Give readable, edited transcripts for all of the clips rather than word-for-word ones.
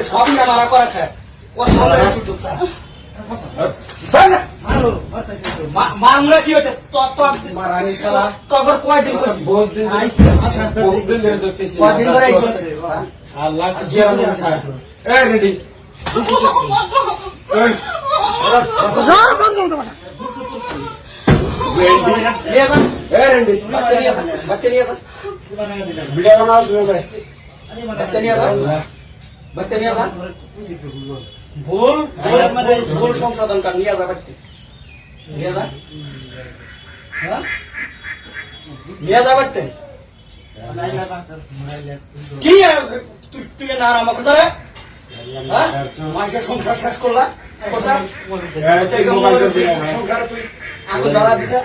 সব নিয়ে মারা করা খায় মামলা কি হচ্ছে তখন কয়দিন কয়দিন ধরে ভুল সংশোধন কর নিয়ে যাবে নিয়ে যাবে কি তুই না আমাকে ধরে মানুষের সংসার শেষ করলা সংসারে তুই আগুন ধরা দিছে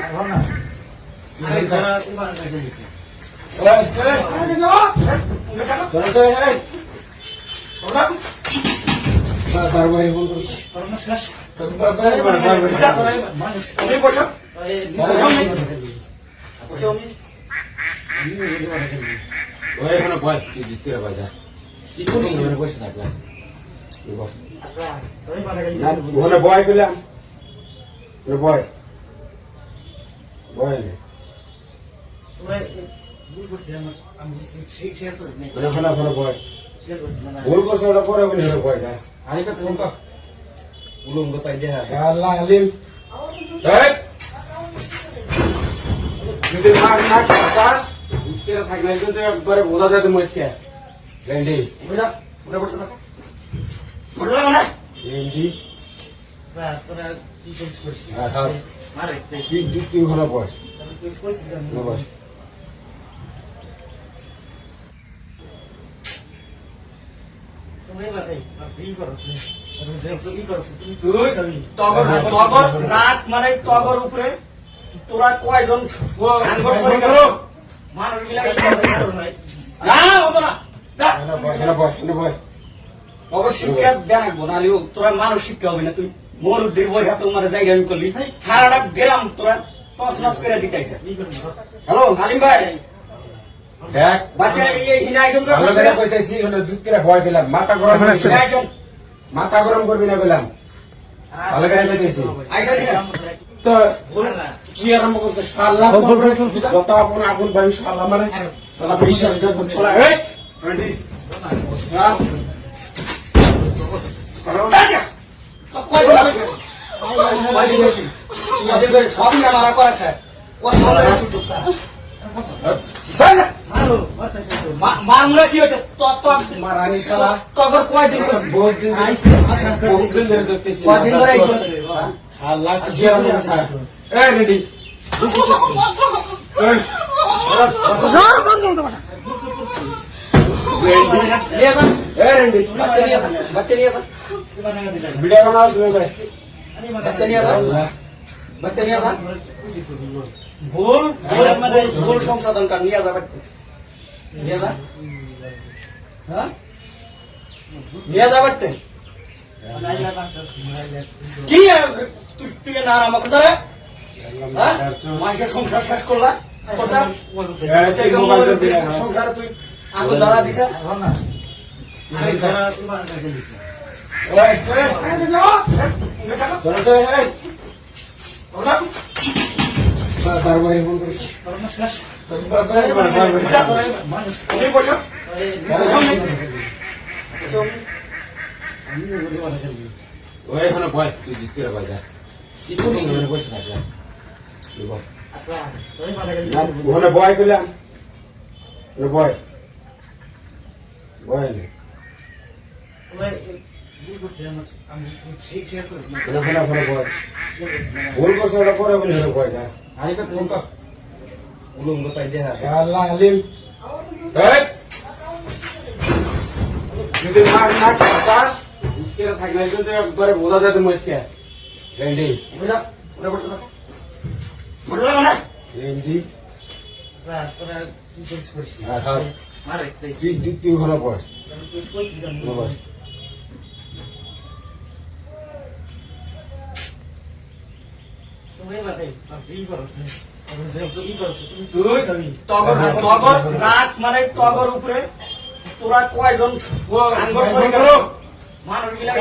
বয় পেলাম বয় বয় বয় ভুল করছে ওটা পরে বলি বয় যায় উলঙ্গ তাই দেখা আল্লাহ আলিম যদি মার না খাস উত্তরে থাকলে কিন্তু একবারে বোঝা যাবে মরছে ভেন্ডি ভেন্ডি তুই হলো বয় বয় রাত মানে তগর উপরে তোরা কয়জন মানুষ শিক্ষা দেন বনালিও তোরা মানুষ শিক্ষা হবে না তুই মোর বই হাতে মানে জায়গা আমি করলি সারাটা গেলাম তোরা তস নস করে দিতেছে হ্যালো আলিম ভাই মাথা গরম করবি না বললাম ভালো করে পেতেছি তো কি আরম্ভ করছে যত আপন আপন ভাই সাল্লাহ মানে বিশ্বাস সব নিয়ে মারা করা খায় মামলা কি হচ্ছে তখন কয়দিন কয়দিন ধরে ভিডিও বানাও তুমি ভাই ভুল সংশোধন কর নিয়ে যাবে নিয়ে যাবে কি তুই না আমাকে ধরে মানুষের সংসার শেষ করলা সংসারে তুই আগুন ধরা দিছে বয় তুই জিততে বাজা বসে থাকলাম ওখানে বয় পেলাম বয় বয় ভুল করছে ওটা পরে বলি বয় যায় উলঙ্গ তাই দেখা আল্লাহ আলিম যদি মার না খাস উত্তরে থাকলে কিন্তু একবারে বোঝা যাবে মরছে ভেন্ডি ভেন্ডি তুই হলো বয় রাত মানে তগর উপরে তোরা কয়জন মানুষ গুলা